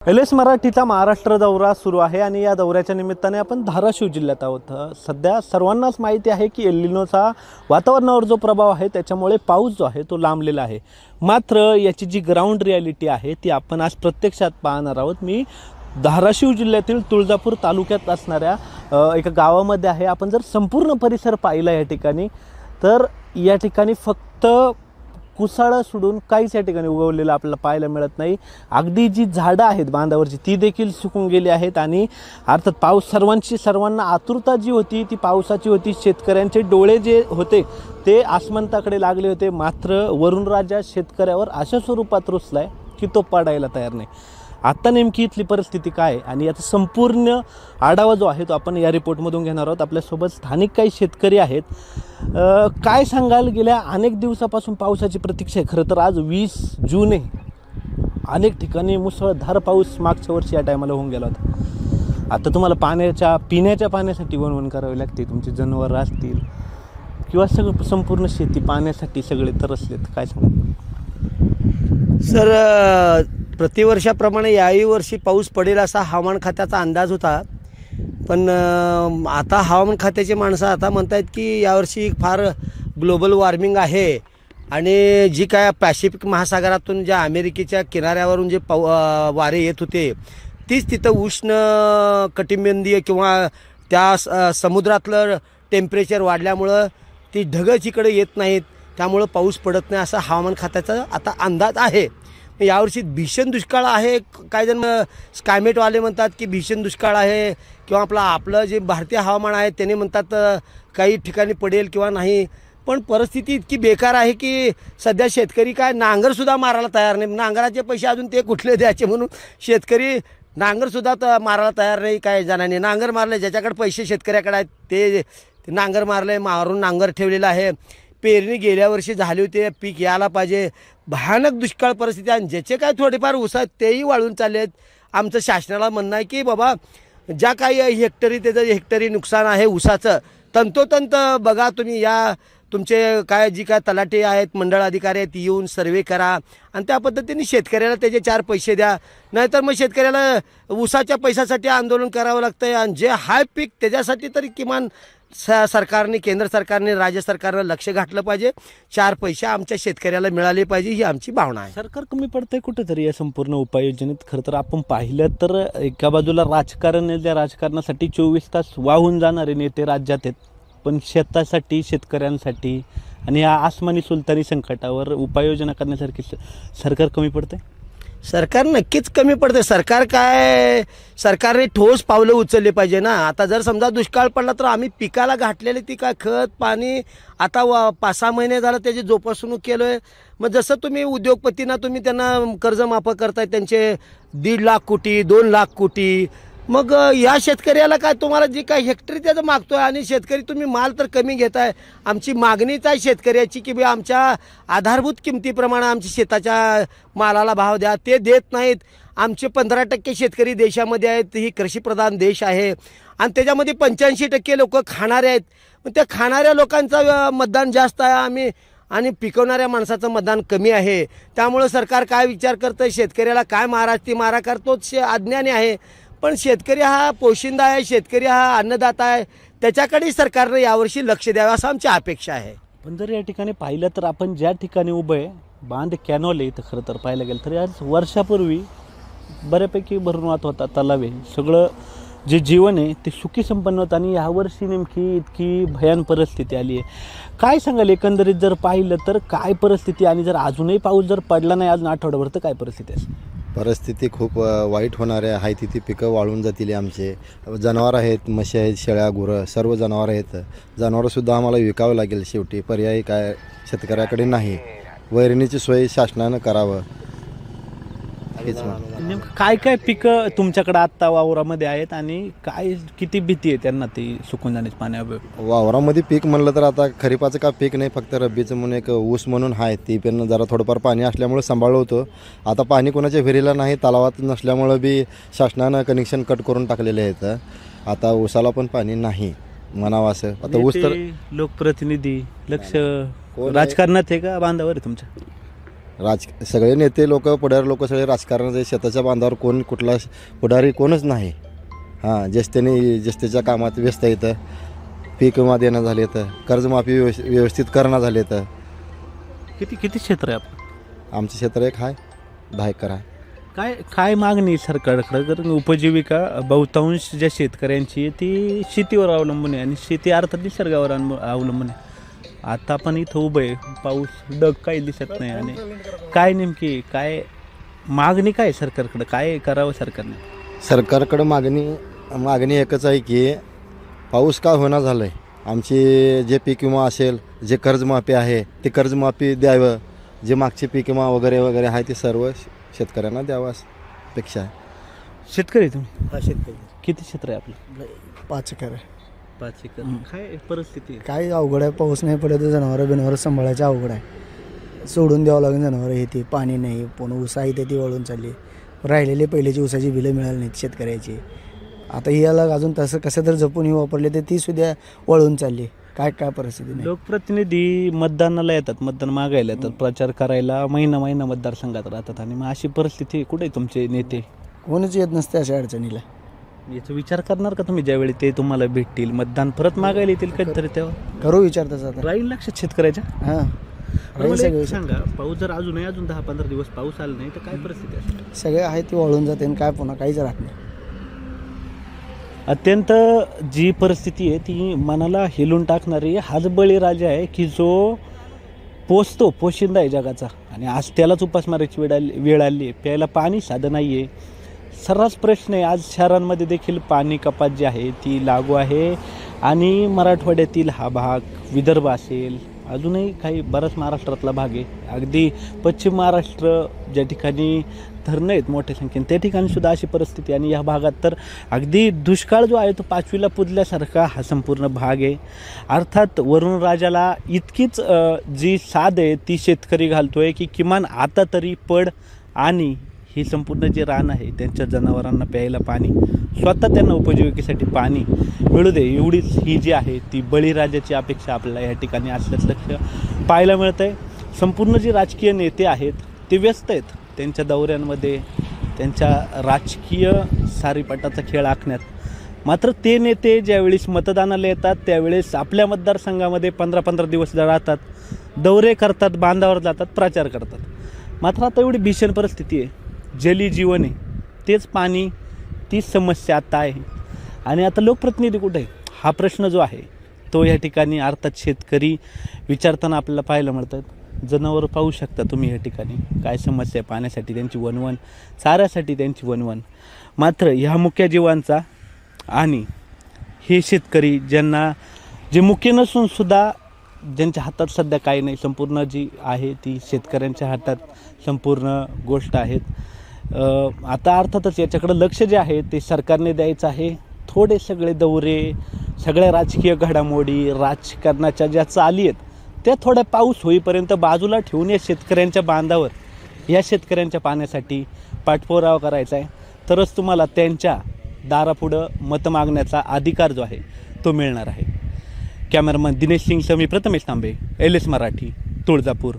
LS मराठीचा महाराष्ट्र दौरा सुरू आहे आणि या दौऱ्याच्या निमित्ताने आपण धाराशिव जिल्ह्यात आहोत। सध्या सर्वांनाच माहिती आहे की एलिनोचा वातावरणावर जो प्रभाव आहे त्याच्यामुळे पाऊस जो आहे तो लांबलेला आहे। मात्र याची जी ग्राउंड रियालिटी आहे ती आपण आज प्रत्यक्षात पाहणार आहोत। मी धाराशिव जिल्ह्यातील तुळजापूर तालुक्यात असणाऱ्या एका गावामध्ये आहे। आपण जर संपूर्ण परिसर पाहिला या ठिकाणी तर या ठिकाणी फक्त कुसाळा सोडून काहीच या ठिकाणी उगवलेलं आपल्याला पाहायला मिळत नाही। अगदी जी झाडं आहेत बांधावरची ती देखील सुकून गेली आहेत आणि अर्थात पाऊस सर्वांना आतुरता जी होती ती पावसाची होती। शेतकऱ्यांचे डोळे जे होते ते आसमंताकडे लागले होते, मात्र वरुण राजा शेतकऱ्यावर अशा स्वरूपात रुसलाय की तो पडायला तयार नाही। आता नेमकी इथली परिस्थिती काय आणि याचा संपूर्ण आढावा जो आहे तो आपण या रिपोर्टमधून घेणार आहोत। आपल्यासोबत स्थानिक काही शेतकरी आहेत। काय सांगाल, गेल्या अनेक दिवसापासून पावसाची प्रतीक्षा आहे। खरं तर आज 20 जून आहे। अनेक ठिकाणी मुसळधार पाऊस मागच्या वर्षी या टायमाला होऊन गेला होता। आता तुम्हाला पिण्याच्या पाण्यासाठी वणवण करावी लागते। तुमचे जनावर असतील किंवा सगळं संपूर्ण शेती पाण्यासाठी सगळे तरसलेत। काय सांगाल सर? प्रतिवर्षाप्रमाणे याही वर्षी पाऊस पडेल असा हवामान खात्याचा अंदाज होता, पण आता हवामान खात्याचे माणसं आता म्हणत आहेत की यावर्षी फार ग्लोबल वॉर्मिंग आहे आणि जी काय पॅसिफिक महासागरातून ज्या अमेरिकेच्या किनाऱ्यावरून जे वारे येत होते तीच तिथं उष्ण कटिबंधीय किंवा त्या समुद्रातलं टेम्परेचर वाढल्यामुळं ती ढगच इकडे येत नाहीत, त्यामुळं पाऊस पडत नाही असा हवामान खात्याचा आता अंदाज आहे। यावर्षी भीषण दुष्काळ आहे। काही जण स्कायमेटवाले म्हणतात की भीषण दुष्काळ आहे किंवा आपलं जे भारतीय हवामान आहे त्याने म्हणतात काही ठिकाणी पडेल किंवा नाही। पण परिस्थिती इतकी बेकार आहे की सध्या शेतकरी काय नांगरसुद्धा मारायला तयार नाही। नांगराचे पैसे अजून ते कुठले द्यायचे म्हणून शेतकरी नांगरसुद्धा मारायला तयार नाही। काही जणांनी नांगर मारले, ज्याच्याकडे पैसे शेतकऱ्याकडे आहेत ते नांगर मारले, मारून नांगर ठेवलेलं आहे। पेरणी गेल्या वर्षी झाली होती, पीक यायला पाहिजे। भयानक दुष्काळ परिस्थिती आणि ज्याचे काय थोडेफार ऊस आहेत तेही वाळून चालले आहेत। आमचं शासनाला म्हणणं आहे की बाबा ज्या काही हेक्टरी नुकसान आहे ऊसाचं तंतोतंत बघा तुम्ही। या तुमचे जी काय तलाठी आहेत, मंडळ अधिकारी आहेत, येऊन सर्वे करा आणि त्या पद्धतीने शेतकऱ्याला त्याचे 4 पैसे द्या। नाहीतर मग शेतकऱ्याला ऊसाच्या पैशासाठी आंदोलन करावं लागतं आहे आणि जे हाय पीक त्याच्यासाठी तरी किमान सरकारने, केंद्र सरकारने, राज्य सरकारनं लक्ष घातलं पाहिजे। 4 पैसे आमच्या शेतकऱ्याला मिळाले पाहिजे ही आमची भावना आहे। सरकार कमी पडतंय कुठेतरी या संपूर्ण उपाययोजनेत। खरं तर आपण पाहिलं तर एका बाजूला राजकारण आहे, त्या राजकारणासाठी 24 तास वाहून जाणारे नेते राज्यात आहेत, पण शेतासाठी, शेतकऱ्यांसाठी आणि या आसमानी सुलतानी संकटावर उपाययोजना करण्यासारखी सरकार कमी पडतंय। सरकार नक्कीच कमी पडते। सरकारने ठोस पावलं उचलले पाहिजे ना। आता जर समजा दुष्काळ पडला तर आम्ही पिकाला घातलेले ती काय खत पाणी आता 5-6 महिने झालं त्याची जोपासणूक केलं आहे। मग जसं तुम्ही उद्योगपतींना तुम्ही त्यांना कर्जमाफी करताय त्यांचे 1.5 लाख कोटी 2 लाख कोटी, मग या शेतकऱ्याला काय तुम्हाला जी काय हेक्टरी त्याचं मागतोय आणि शेतकरी तुम्ही माल तर कमी घेताय। आमची मागणीच आहे शेतकऱ्याची की आमच्या आधारभूत किमतीप्रमाणे आमच्या शेताच्या मालाला भाव द्या, ते देत नाहीत। आमचे 15% शेतकरी देशामध्ये आहेत, ही कृषीप्रधान देश आहे आणि त्याच्यामध्ये 85% लोक खाणारे आहेत। मग त्या खाणाऱ्या लोकांचं मतदान जास्त आहे आणि पिकवणाऱ्या माणसाचं मतदान कमी आहे। त्यामुळं सरकार काय विचार करतं, शेतकऱ्याला काय मारा करतोच अज्ञानी आहे। पण शेतकरी हा पोशिंदा आहे, शेतकरी हा अन्नदाता आहे, त्याच्याकडे सरकारनं यावर्षी लक्ष द्यावं असं आमची अपेक्षा आहे। पण जर या ठिकाणी पाहिलं तर आपण ज्या ठिकाणी उभं आहे बांध कॅनॉल आहे, इथं खरं तर पाहायला गेलं तर आज वर्षापूर्वी बऱ्यापैकी भरून वाहत होता तलावे, सगळं जे जीवन आहे ते सुखी संपन्न होतं आणि यावर्षी नेमकी इतकी भयान परिस्थिती आली आहे। काय सांगाल एकंदरीत जर पाहिलं तर काय परिस्थिती, आणि जर अजूनही पाऊस जर पडला नाही अजून आठवड्याभर तर काय परिस्थिती आहे? परिस्थिती खूप वाईट होणार आहे। तिथे पिकं वाळून जातील। आमचे जनावर आहेत, म्हशी आहेत, शेळ्या गुरं सर्व जनावर आहेत। जनावरंसुद्धा आम्हाला विकावं लागेल। शेवटी पर्यायी काय शेतकऱ्याकडे नाही। वैरणीची सोय शासनानं करावं हेच नेमकं काय काय पिकं तुमच्याकडे आत्ता वावरामध्ये आहेत आणि काय किती भीती आहे त्यांना ती सुकून जाण्याची पाण्याअभावी? वावरामध्ये पीक म्हणलं तर आता खरीपाचं का पीक नाही, फक्त रब्बीचं म्हणून एक ऊस म्हणून आहे। ती पण जरा थोडंफार पाणी असल्यामुळे सांभाळलं होतं। आता पाणी कोणाच्या विहिरीला नाही, तलावात नसल्यामुळं बी शासनानं कनेक्शन कट करून टाकलेले आहेत। आता ऊसाला पण पाणी नाही म्हणावं असं। आता ऊस तर लोकप्रतिनिधी लक्ष राजकारणात आहे का बांधावर आहे तुमच्या? सगळे नेते लोक पुढारी लोक सगळे राजकारणाचे शेताच्या बांधावर कोण कुठला पुढारी कोणच नाही. हां, जस्तेच्या कामात व्यस्त येतं, पीक विमा देणं झाले तर, कर्जमाफी व्यवस्थित करणं झाले तर. किती क्षेत्र आहे आपलं? आमचं क्षेत्र एक आहे, 10 एकर आहे. काय मागणी सरकारकडे? कारण उपजीविका बहुतांश ज्या शेतकऱ्यांची आहे ती शेतीवर अवलंबून आहे आणि शेती अर्थात निसर्गावर अवलंबून आहे. आता पण इथं उभं आहे, पाऊस डग काही दिसत नाही आणि काय नेमकी काय मागणी काय सरकारकडे? काय करावं सरकारने? सरकारकडं मागणी एकच आहे की पाऊस का होणार झालं आहे, आमची जे पीक विमा असेल, जे कर्जमाफी आहे ते कर्जमाफी द्यावं, जे मागचे पीक विमा वगैरे आहे ते सर्व शेतकऱ्यांना द्यावं अपेक्षा आहे. शेतकरी तुम्ही? हा शेतकरी. किती क्षेत्र आहे आपलं? 5 एकर आहे. 5 एकर. काय परिस्थिती आहे? काय अवघड आहे, पाऊस नाही पडत, जनावरं सांभाळायचं अवघड आहे. सोडून द्यावं लागेल जनावरं, हे ते पाणी नाही, पुन्हा ऊसा इथे ती वळून चालली. राहिलेले पहिलेची ऊसाची बिलं मिळाली नाहीत शेतकऱ्याची. आता ही याला अजून तसं कसं तर जपून ही वापरले तर ती सुद्धा वळून चालली. काय परिस्थिती नाही. लोकप्रतिनिधी मतदानाला येतात, मतदान मागायला येतात, प्रचार करायला महिना मतदारसंघात राहतात आणि मग अशी परिस्थिती कुठे तुमचे नेते? कोणच येत नसते अशा अडचणीला. याचा विचार करणार का तुम्ही ज्यावेळी ते तुम्हाला भेटतील, मतदान परत मागायला येतील कधीतरी, तेव्हा करू विचार तसा आता. राहील लक्षात शेतकऱ्याच्या? हां, मला राहील एक सगळे सांगा, पाऊस जर अजून 10-15 दिवस पाऊस आला नाही तर काय परिस्थिती असेल? सगळे आहे ती वळून जाते आणि काय पुन्हा काहीच राहत नाही. अत्यंत जी परिस्थिती आहे ती मनाला हेलून टाकणारी. हाच बळीराजा आहे की जो पोशिंदा आहे जगाचा आणि आज त्यालाच उपासमारीची वेळ आली आहे. प्यायला पाणी साधं नाही आहे. सर्रास प्रश्न आहे. आज शहरांमध्ये देखील पाणी कपात जी आहे ती लागू आहे आणि मराठवाड्यातील हा भाग, विदर्भ असेल, अजूनही काही बराच महाराष्ट्रातला भाग आहे, अगदी पश्चिम महाराष्ट्र ज्या ठिकाणी धरणं आहेत मोठ्या संख्येने त्या ठिकाणी सुद्धा अशी परिस्थिती. आणि या भागात तर अगदी दुष्काळ जो आहे तो 5वीला पुजल्यासारखा हा संपूर्ण भाग आहे. अर्थात वरुण राजाला इतकीच जी साथ आहे ती शेतकरी घालतोय की किमान आता तरी पड आणि ही संपूर्ण जे रान आहे त्यांच्या जनावरांना प्यायला पाणी, स्वतः त्यांना उपजीविकेसाठी पाणी मिळू दे, एवढीच ही जी आहे ती बळीराजाची अपेक्षा आपल्याला या ठिकाणी असल्याचं लक्ष पाहायला मिळतं आहे. संपूर्ण जे राजकीय नेते आहेत ते व्यस्त आहेत त्यांच्या दौऱ्यांमध्ये, त्यांच्या राजकीय सारीपाटाचा खेळ आखण्यात. मात्र ते नेते ज्यावेळेस मतदानाला येतात त्यावेळेस आपल्या मतदारसंघामध्ये 15-15 दिवस राहतात, दौरे करतात, बांधावर जातात, प्रचार करतात. मात्र आता एवढी भीषण परिस्थिती आहे, जली जीवन आहे, तेच पाणी, तीच समस्या आता आहे. आणि आता लोकप्रतिनिधी कुठे आहे हा प्रश्न जो आहे तो या ठिकाणी अर्थात शेतकरी विचारताना आपल्याला पाहायला मिळतात. जनावरं पाहू शकता तुम्ही या ठिकाणी काय समस्या आहे, पाण्यासाठी त्यांची वणवण, चाऱ्यासाठी त्यांची वणवण. मात्र ह्या मुक्या जीवांचा आणि हे शेतकरी ज्यांना जे मुके नसून सुद्धा ज्यांच्या हातात सध्या काही नाही, संपूर्ण जी आहे ती शेतकऱ्यांच्या हातात संपूर्ण गोष्ट आहेत. आता अर्थातच याच्याकडं लक्ष जे आहे ते सरकारने द्यायचं आहे. थोडे सगळे दौरे, सगळ्या राजकीय घडामोडी, राजकारणाच्या ज्या चाली आहेत त्या थोड्या पाऊस होईपर्यंत बाजूला ठेवून या शेतकऱ्यांच्या बांधावर, या शेतकऱ्यांच्या पाण्यासाठी पाठपुरावा करायचा आहे. तरच तुम्हाला त्यांच्या दारापुढं मतं मागण्याचा अधिकार जो आहे तो मिळणार आहे. कॅमेरामन दिनेश सिंगसह मी प्रथमेश तांबे, LS मराठी, तुळजापूर.